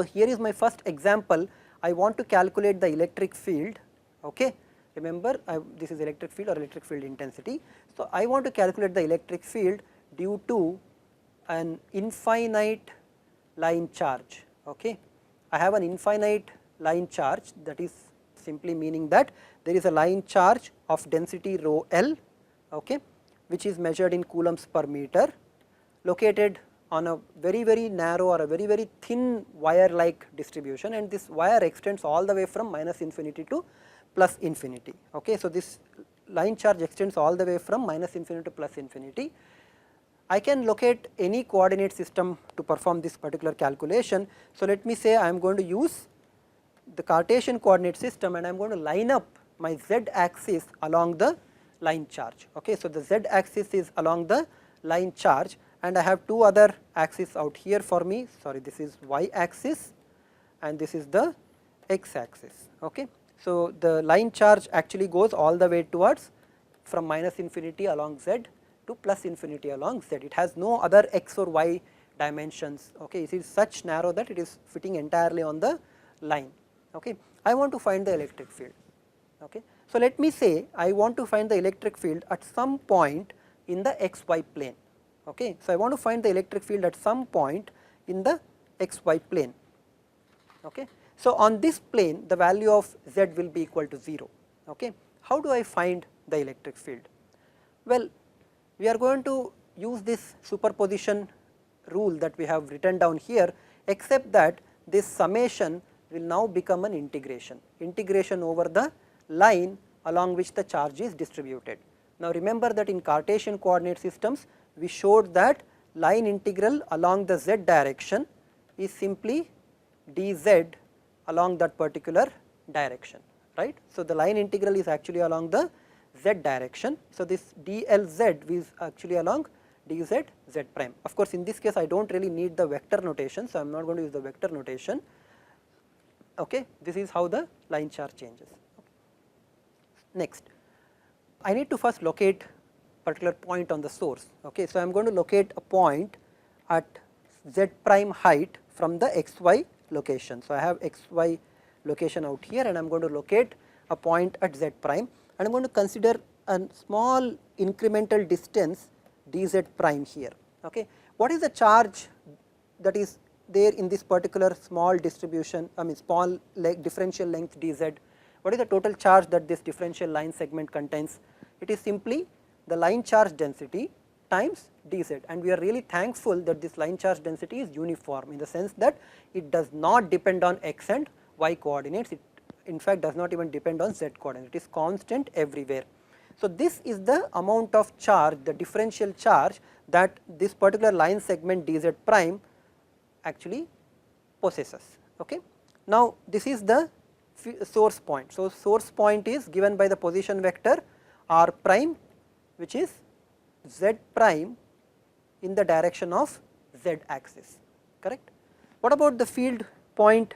here is my first example. I want to calculate the electric field. Okay. Remember, this is electric field or electric field intensity. So, I want to calculate the electric field due to an infinite line charge. Okay. I have an infinite line charge, that is simply meaning that there is a line charge of density rho L, okay, which is measured in coulombs per meter, located on a very narrow or a very thin wire like distribution, and this wire extends all the way from minus infinity to plus infinity. Okay. So, this line charge extends all the way from minus infinity to plus infinity. I can locate any coordinate system to perform this particular calculation. So, let me say I am going to use the Cartesian coordinate system and I am going to line up my z axis along the line charge. Okay. So, the z axis is along the line charge and I have two other axes out here for me. Sorry, this is y axis and this is the x axis. Okay. So, the line charge actually goes all the way towards from minus infinity along z to plus infinity along z. It has no other x or y dimensions. Okay. It is such narrow that it is fitting entirely on the line. Okay. I want to find the electric field. Okay. So, let me say I want to find the electric field at some point in the xy plane. Okay. So, I want to find the electric field at some point in the xy plane. Okay. So, on this plane the value of z will be equal to 0. Okay. How do I find the electric field? Well, we are going to use this superposition rule that we have written down here, except that this summation will now become an integration over the line along which the charge is distributed. Now, remember that in Cartesian coordinate systems we showed that line integral along the z direction is simply dz along that particular direction, right. So, the line integral is actually along the z direction. So, this dlz is actually along dz z prime. Of course, in this case I do not really need the vector notation. So, I am not going to use the vector notation. Okay. This is how the line charge changes. Okay. Next, I need to first locate particular point on the source. Okay. So, I am going to locate a point at z prime height from the xy location. So, I have xy location out here and I am going to locate a point at z prime and I am going to consider a small incremental distance dz prime here. Okay. What is the charge that is there in this particular small distribution, I mean small differential length dz? What is the total charge that this differential line segment contains? It is simply the line charge density times dz, and we are really thankful that this line charge density is uniform in the sense that it does not depend on x and y coordinates. It in fact does not even depend on z coordinates. It is constant everywhere. So, this is the amount of charge, the differential charge that this particular line segment dz prime actually possesses. Okay. Now, this is the source point. So, source point is given by the position vector r prime, which is z prime in the direction of z axis, correct. What about the field point?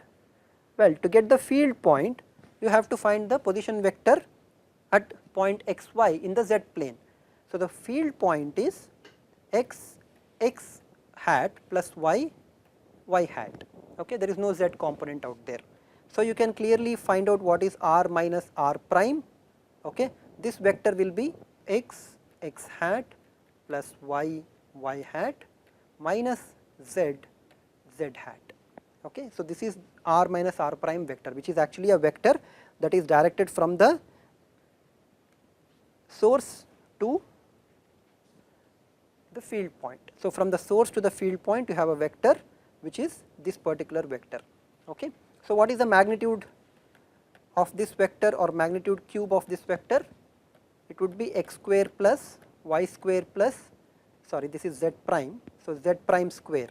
Well, to get the field point you have to find the position vector at point xy in the z plane. So, the field point is x hat plus y hat. Okay. There is no z component out there. So, you can clearly find out what is r minus r prime. Okay. This vector will be x hat plus y hat minus z hat. Okay. So, this is r minus r prime vector, which is actually a vector that is directed from the source to the field point. So, from the source to the field point you have a vector which is this particular vector. Okay. So, what is the magnitude of this vector or magnitude cube of this vector? It would be x square plus y square plus, sorry, this is z prime. So, z prime square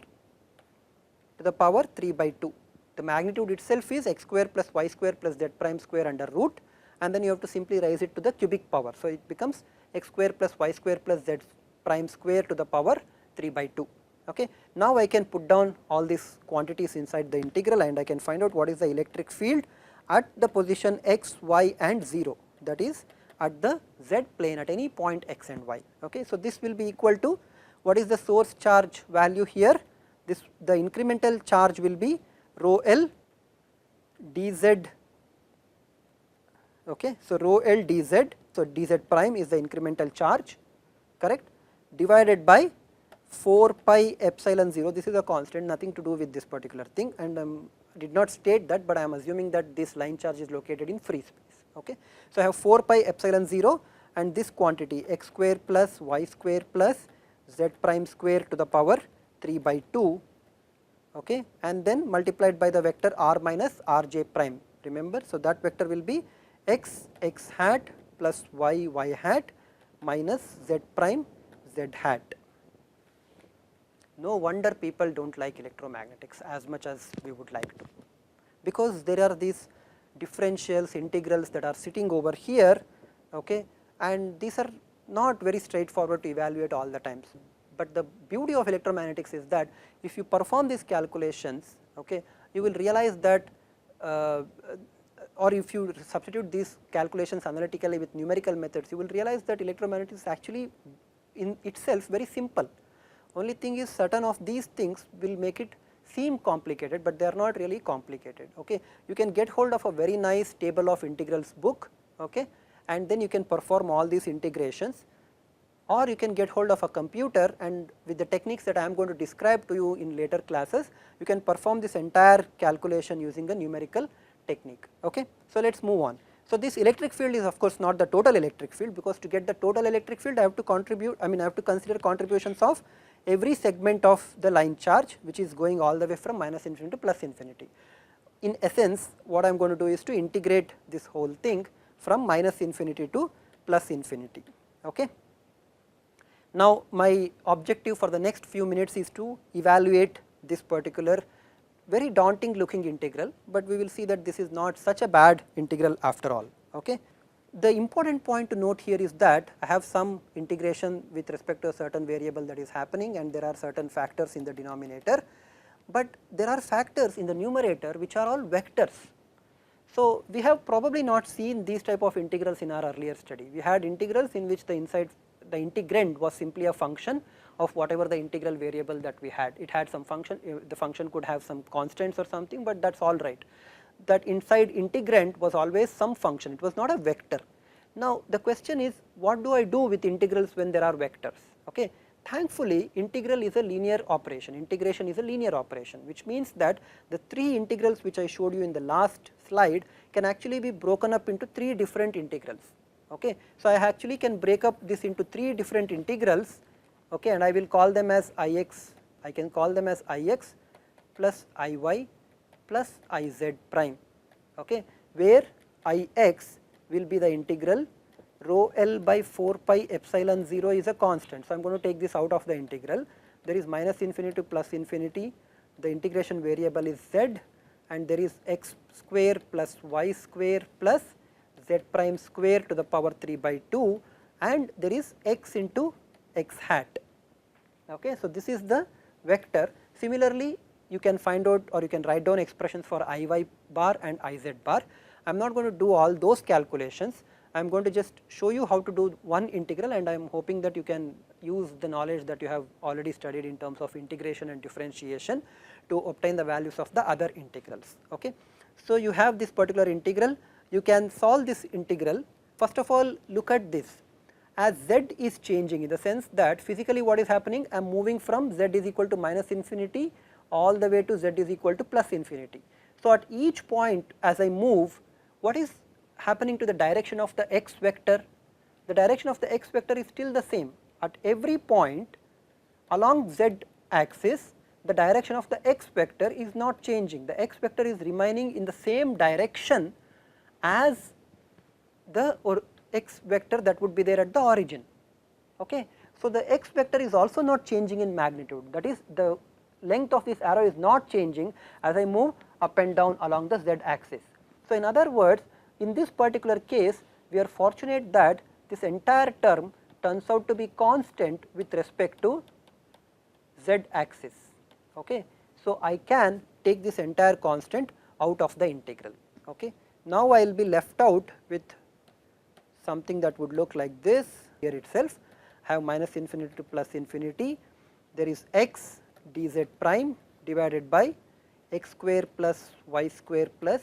to the power 3 by 2. The magnitude itself is x square plus y square plus z prime square under root, and then you have to simply raise it to the cubic power. So, it becomes x square plus y square plus z prime square to the power 3 by 2. Okay. Now, I can put down all these quantities inside the integral and I can find out what is the electric field at the position x, y and 0, that is at the z plane at any point x and y. Okay. So, this will be equal to what is the source charge value here? The incremental charge will be rho L dz, okay. So rho L dz, so dz prime is the incremental charge, correct, divided by 4 pi epsilon 0, this is a constant, nothing to do with this particular thing, and did not state that, but I am assuming that this line charge is located in free space, okay. So I have 4 pi epsilon 0 and this quantity x square plus y square plus z prime square to the power 3 by 2, okay, and then multiplied by the vector r minus rj prime, remember. So that vector will be x hat plus y hat minus z prime z hat. No wonder people do not like electromagnetics as much as we would like to, because there are these differentials, integrals that are sitting over here, okay, and these are not very straightforward to evaluate all the times. But the beauty of electromagnetics is that if you perform these calculations, okay, you will realize that or if you substitute these calculations analytically with numerical methods, you will realize that electromagnetics is actually in itself very simple. Only thing is, certain of these things will make it seem complicated, but they are not really complicated, okay. You can get hold of a very nice table of integrals book, okay, and then you can perform all these integrations, or you can get hold of a computer, and with the techniques that I am going to describe to you in later classes, you can perform this entire calculation using a numerical technique, okay. So let us move on. So this electric field is of course not the total electric field, because to get the total electric field I have to contribute, I have to consider contributions of every segment of the line charge, which is going all the way from minus infinity to plus infinity. In essence, what I am going to do is to integrate this whole thing from minus infinity to plus infinity, okay. Now my objective for the next few minutes is to evaluate this particular very daunting looking integral, but we will see that this is not such a bad integral after all, okay. The important point to note here is that I have some integration with respect to a certain variable that is happening, and there are certain factors in the denominator, but there are factors in the numerator which are all vectors. So we have probably not seen these type of integrals in our earlier study. We had integrals in which the integrand was simply a function of whatever the integral variable that we had. It had some function, the function could have some constants or something, but that is all right. That inside integrand was always some function, it was not a vector. Now the question is, what do I do with integrals when there are vectors, okay. Thankfully integral is a linear operation, integration is a linear operation, which means that the three integrals which I showed you in the last slide can actually be broken up into three different integrals, okay. So I actually can break up this into three different integrals, okay, and I will call them as Ix, I can call them as Ix plus Iy plus Iz prime, okay, where Ix will be the integral, rho L by 4 pi epsilon 0 is a constant. So I am going to take this out of the integral, there is minus infinity to plus infinity, the integration variable is z, and there is x square plus y square plus z prime square to the power 3 by 2, and there is x into x hat, okay. So this is the vector. Similarly, you can find out or you can write down expressions for Iy bar and Iz bar. I am not going to do all those calculations, I am going to just show you how to do one integral, and I am hoping that you can use the knowledge that you have already studied in terms of integration and differentiation to obtain the values of the other integrals, okay. So you have this particular integral, you can solve this integral. First of all, look at this, as z is changing, in the sense that physically what is happening, I am moving from z is equal to minus infinity all the way to z is equal to plus infinity. So at each point as I move, what is happening to the direction of the x vector? The direction of the x vector is still the same. At every point along z axis, the direction of the x vector is not changing, the x vector is remaining in the same direction as the x vector that would be there at the origin, okay. So the x vector is also not changing in magnitude, that is the length of this arrow is not changing as I move up and down along the z axis. So in other words, in this particular case, we are fortunate that this entire term turns out to be constant with respect to z axis, okay. So I can take this entire constant out of the integral, okay. Now I will be left out with something that would look like this. Here itself have minus infinity to plus infinity, there is x dz prime divided by x square plus y square plus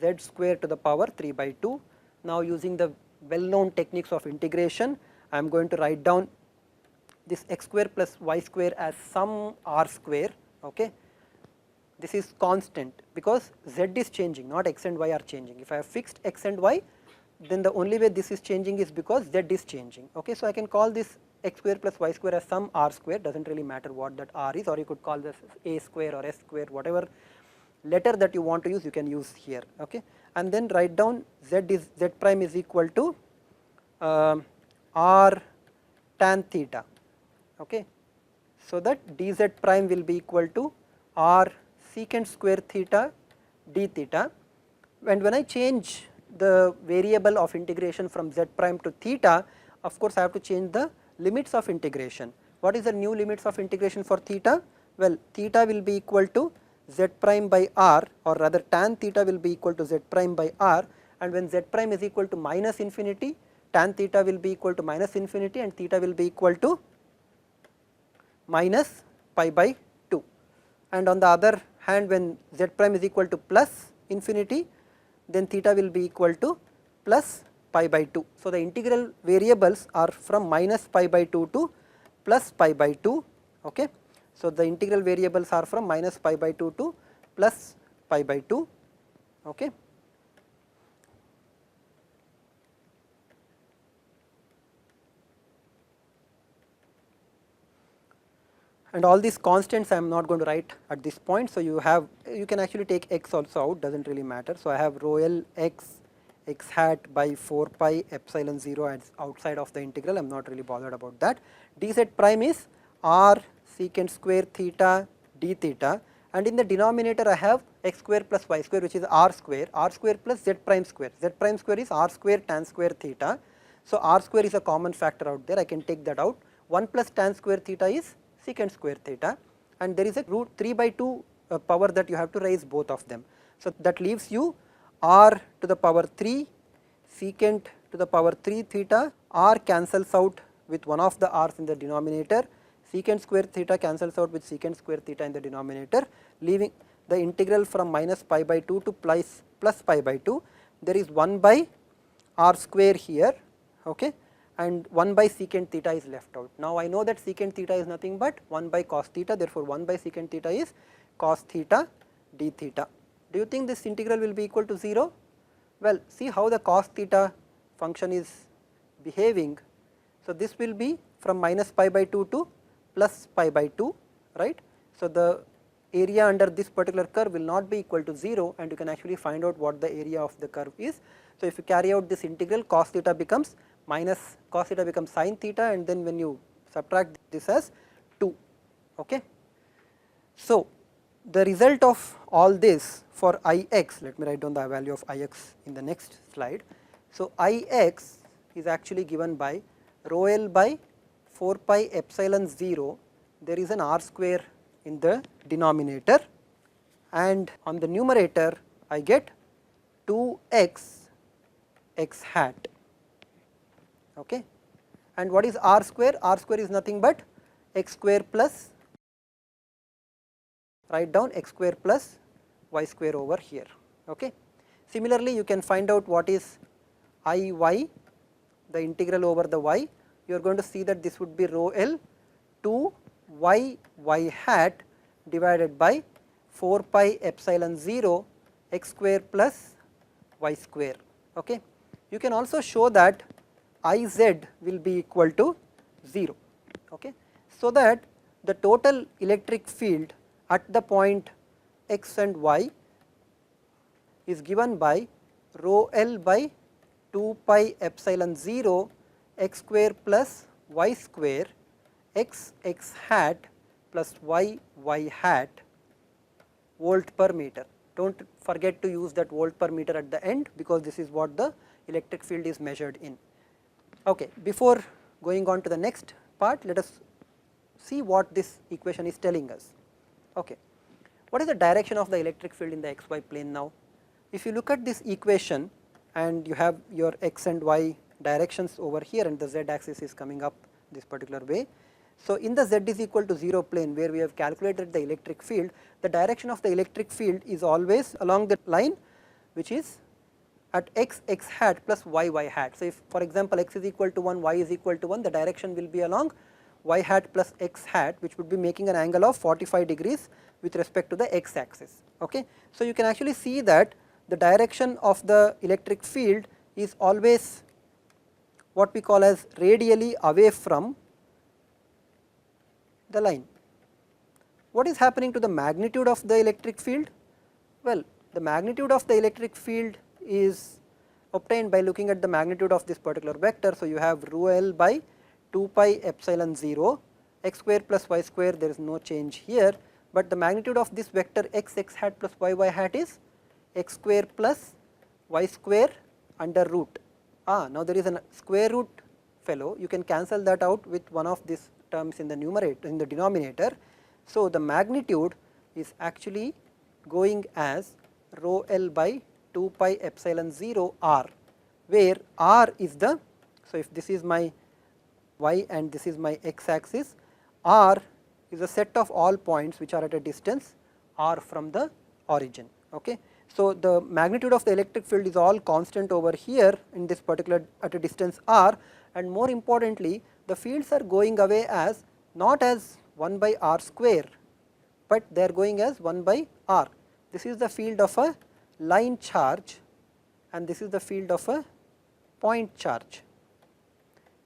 z square to the power 3 by 2. Now using the well known techniques of integration, I am going to write down this x square plus y square as some r square. Okay. This is constant because z is changing, not x and y are changing. If I have fixed x and y, then the only way this is changing is because z is changing. Okay. So I can call this x square plus y square as some r square, does not really matter what that r is, or you could call this a square or s square, whatever letter that you want to use you can use here. Okay. And then write down z prime is equal to r tan theta. Okay. So that dz prime will be equal to r secant square theta d theta, and when I change the variable of integration from z prime to theta, of course I have to change the limits of integration. What is the new limits of integration for theta? Well, theta will be equal to z prime by r, or rather tan theta will be equal to z prime by r, and when z prime is equal to minus infinity, tan theta will be equal to minus infinity and theta will be equal to minus pi by 2. And on the other hand, when z prime is equal to plus infinity, then theta will be equal to plus pi by 2. So the integral variables are from minus pi by 2 to plus pi by 2. Okay. So the integral variables are from minus pi by 2 to plus pi by 2. Okay. And all these constants I am not going to write at this point. So you can actually take x also out, does not really matter. So I have rho L x hat by 4 pi epsilon 0 as outside of the integral, I am not really bothered about that. Dz prime is r secant square theta d theta, and in the denominator I have x square plus y square, which is r square plus z prime square. Z prime square is r square tan square theta. So r square is a common factor out there, I can take that out. 1 plus tan square theta is secant square theta, and there is a root 3 by 2 power that you have to raise both of them. So that leaves you r to the power 3 secant to the power 3 theta, r cancels out with one of the r's in the denominator, secant square theta cancels out with secant square theta in the denominator, leaving the integral from minus pi by 2 to plus pi by 2. There is 1 by r square here. Okay. And 1 by secant theta is left out. Now I know that secant theta is nothing but 1 by cos theta, therefore 1 by secant theta is cos theta d theta. Do you think this integral will be equal to 0? Well, see how the cos theta function is behaving. So this will be from minus pi by 2 to plus pi by 2, right. So the area under this particular curve will not be equal to 0, and you can actually find out what the area of the curve is. So if you carry out this integral, cos theta becomes sin theta, and then when you subtract this as 2. Okay. So the result of all this for Ix, let me write down the value of Ix in the next slide. So Ix is actually given by rho L by 4 pi epsilon 0, there is an r square in the denominator, and on the numerator I get 2x x hat. Okay. And what is r square? R square is nothing but x square plus, write down x square plus y square over here. Okay. Similarly, you can find out what is Iy, the integral over the y. You are going to see that this would be rho L 2 y hat divided by 4 pi epsilon 0 x square plus y square. Okay. You can also show that Iz will be equal to 0. Okay. So that the total electric field at the point x and y is given by rho L by 2 pi epsilon 0 x square plus y square x hat plus y hat volt per meter. Do not forget to use that volt per meter at the end, because this is what the electric field is measured in. Okay. Before going on to the next part, let us see what this equation is telling us. Okay. What is the direction of the electric field in the xy plane now? If you look at this equation and you have your x and y directions over here, and the z axis is coming up this particular way, So, in the z is equal to 0 plane where we have calculated the electric field, the direction of the electric field is always along the line which is at x hat plus y hat. So, if for example, x is equal to 1, y is equal to 1, the direction will be along y hat plus x hat, which would be making an angle of 45 degrees with respect to the x axis. Okay. So, you can actually see that the direction of the electric field is always what we call as radially away from the line. What is happening to the magnitude of the electric field? Well, the magnitude of the electric field is obtained by looking at the magnitude of this particular vector. So, you have rho L by 2 pi epsilon 0 x square plus y square, there is no change here, but the magnitude of this vector x hat plus y hat is x square plus y square under root. Now there is a square root fellow, you can cancel that out with one of these terms in the numerator, in the denominator. So, the magnitude is actually going as rho L by 2 pi epsilon 0 r, where r is the, so if this is my y and this is my x axis, r is a set of all points which are at a distance r from the origin. Okay. So, the magnitude of the electric field is all constant over here in this particular at a distance r, and more importantly the fields are going away as not as 1 by r square, but they are going as 1 by r. This is the field of a line charge and this is the field of a point charge.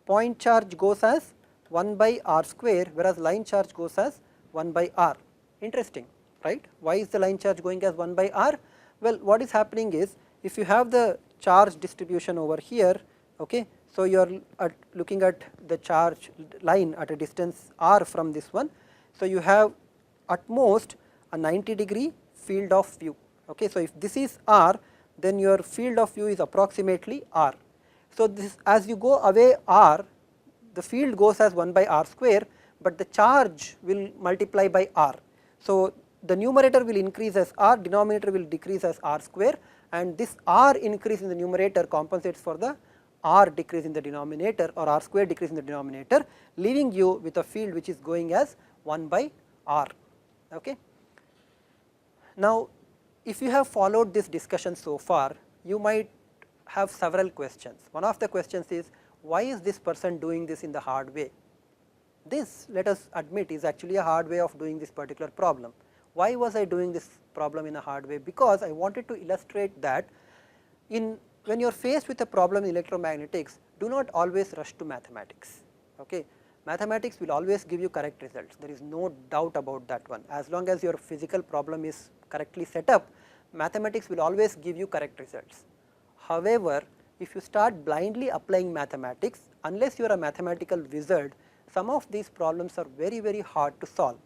Point charge goes as 1 by r square, whereas line charge goes as 1 by r. Interesting, right? Why is the line charge going as 1 by r? Well, what is happening is, if you have the charge distribution over here, okay, so you are looking at the charge line at a distance r from this one. So, you have at most a 90 degree field of view. Okay. So, if this is r, then your field of view is approximately r. So, this as you go away r, the field goes as 1 by r square, but the charge will multiply by r. So, the numerator will increase as r, denominator will decrease as r square, and this r increase in the numerator compensates for the r decrease in the denominator or r square decrease in the denominator, leaving you with a field which is going as 1 by r. Okay. Now, if you have followed this discussion so far, you might have several questions. One of the questions is, why is this person doing this in the hard way? This, let us admit, is actually a hard way of doing this particular problem. Why was I doing this problem in a hard way? Because I wanted to illustrate that when you are faced with a problem in electromagnetics, do not always rush to mathematics. Okay. Mathematics will always give you correct results, there is no doubt about that one. As long as your physical problem is correctly set up, mathematics will always give you correct results. However, if you start blindly applying mathematics, unless you are a mathematical wizard, some of these problems are very hard to solve.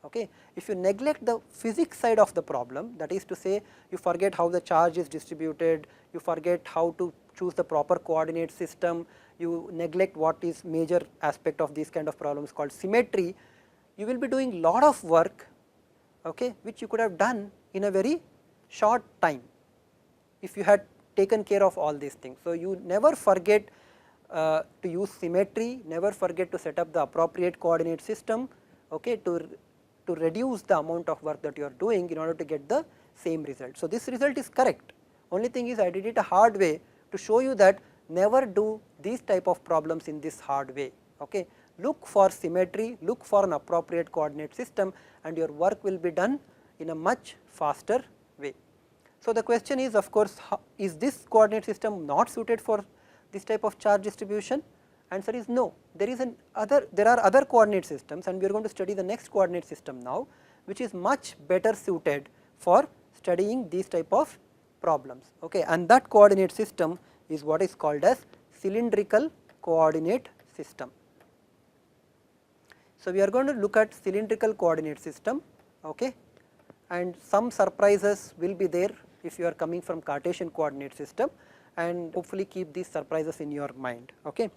Okay. If you neglect the physics side of the problem, that is to say, you forget how the charge is distributed, you forget how to choose the proper coordinate system, you neglect what is major aspect of these kind of problems called symmetry, you will be doing lot of work, okay, which you could have done in a very short time if you had taken care of all these things. So, you never forget to use symmetry, never forget to set up the appropriate coordinate system, okay, to reduce the amount of work that you are doing in order to get the same result. So, this result is correct, only thing is I did it a hard way to show you that never do these type of problems in this hard way. Okay. Look for symmetry, look for an appropriate coordinate system, and your work will be done in a much faster way. So, the question is, of course, is this coordinate system not suited for this type of charge distribution? Answer is no. There are other coordinate systems, and we are going to study the next coordinate system now, which is much better suited for studying these type of problems. Okay. And that coordinate system is what is called as cylindrical coordinate system. So, we are going to look at cylindrical coordinate system, okay, and some surprises will be there if you are coming from Cartesian coordinate system, and hopefully keep these surprises in your mind. Okay.